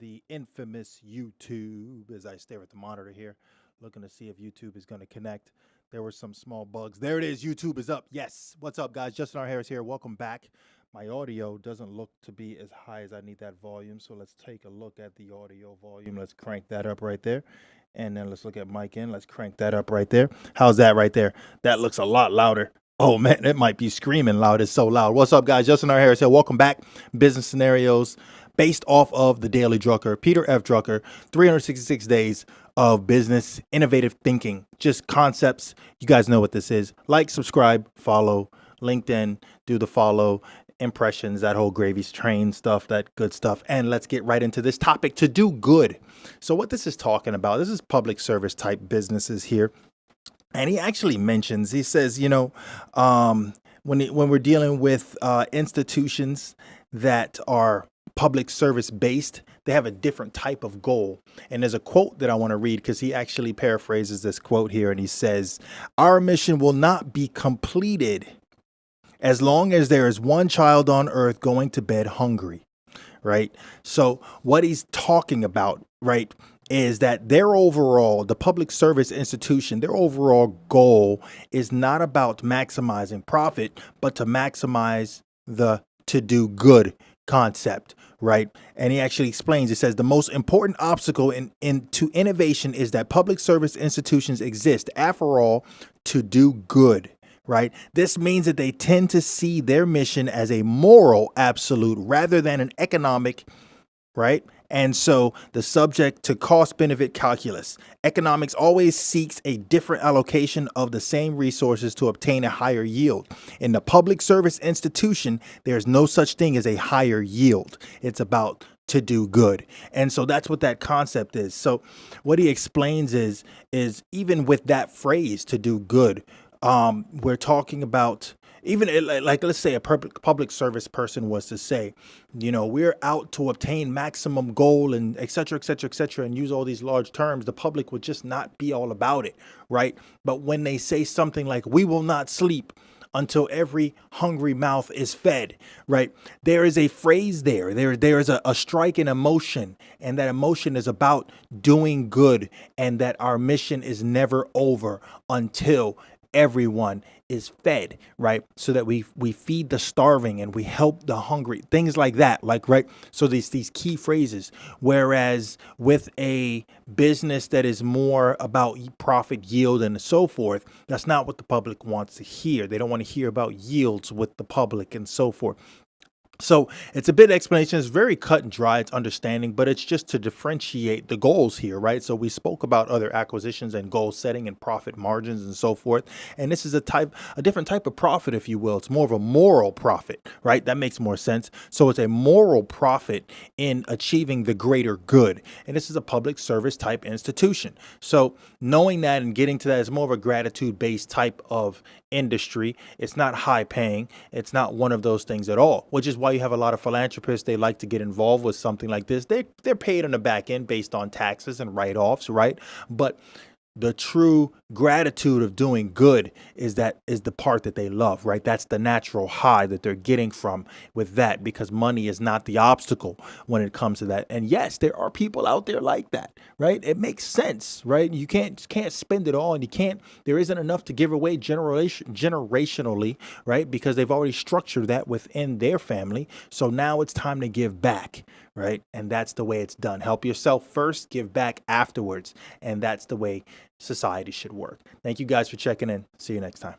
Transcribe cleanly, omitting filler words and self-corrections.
the infamous YouTube as I stare at the monitor here, looking to see if YouTube is going to connect. There were some small bugs. There it is. YouTube is up. Yes. What's up, guys? Justin R. Harris here. Welcome back. My audio doesn't look to be as high as I need that volume, so let's take a look at the audio volume. Let's crank that up right there. And then let's look at mic in. Let's crank that up right there. How's that right there? That looks a lot louder. Oh, man, it might be screaming loud. It's so loud. What's up, guys? Justin R. Harris here. Welcome back. Business scenarios based off of the Daily Drucker, Peter F. Drucker, 366 days of business, innovative thinking, just concepts. You guys know what this is. Like, subscribe, follow, LinkedIn, do the follow, impressions, that whole gravy train stuff, that good stuff. And let's get right into this topic, to do good. So what this is talking about, this is public service type businesses here. And he actually mentions, he says, you know, when we're dealing with institutions that are public service based, they have a different type of goal. And there's a quote that I want to read because he actually paraphrases this quote here. And he says, "Our mission will not be completed as long as there is one child on earth going to bed hungry." Right. So what he's talking about, right, is that their overall, the public service institution, their overall goal is not about maximizing profit, but to maximize the to do good concept, right? And he actually explains, he says, the most important obstacle to innovation is that public service institutions exist, after all, to do good. Right. This means that they tend to see their mission as a moral absolute rather than an economic. Right. And so the subject to cost benefit calculus. Economics always seeks a different allocation of the same resources to obtain a higher yield. In the public service institution, there's no such thing as a higher yield. It's about to do good. And so that's what that concept is. So what he explains is even with that phrase, to do good, we're talking about, even like, let's say a public service person was to say, you know, we're out to obtain maximum goal and et cetera, and use all these large terms, the public would just not be all about it. Right. But when they say something like, we will not sleep until every hungry mouth is fed, right? There is a phrase there. There is a strike in emotion, and that emotion is about doing good, and that our mission is never over until everyone is fed, right? So that we feed the starving and we help the hungry, things like that, like, right? So these key phrases. Whereas with a business that is more about profit, yield, and so forth, that's not what the public wants to hear. They don't want to hear about yields with the public and so forth. So it's a bit of explanation. It's very cut and dry. It's understanding, but it's just to differentiate the goals here, right? So we spoke about other acquisitions and goal setting and profit margins and so forth. And this is a different type of profit, if you will. It's more of a moral profit, right? That makes more sense. So it's a moral profit in achieving the greater good. And this is a public service type institution. So knowing that and getting to that is more of a gratitude based type of industry. It's not high paying. It's not one of those things at all, which is why you have a lot of philanthropists. They like to get involved with something like this. They're paid on the back end based on taxes and write-offs, right? But the true gratitude of doing good is the part that they love, right? That's the natural high that they're getting from with that, because money is not the obstacle when it comes to that. And yes, there are people out there like that, right? It makes sense, right? You can't spend it all, and there isn't enough to give away generationally, right? Because they've already structured that within their family. So now it's time to give back, right? And that's the way it's done. Help yourself first, give back afterwards. And that's the way society should work. Thank you guys for checking in. See you next time.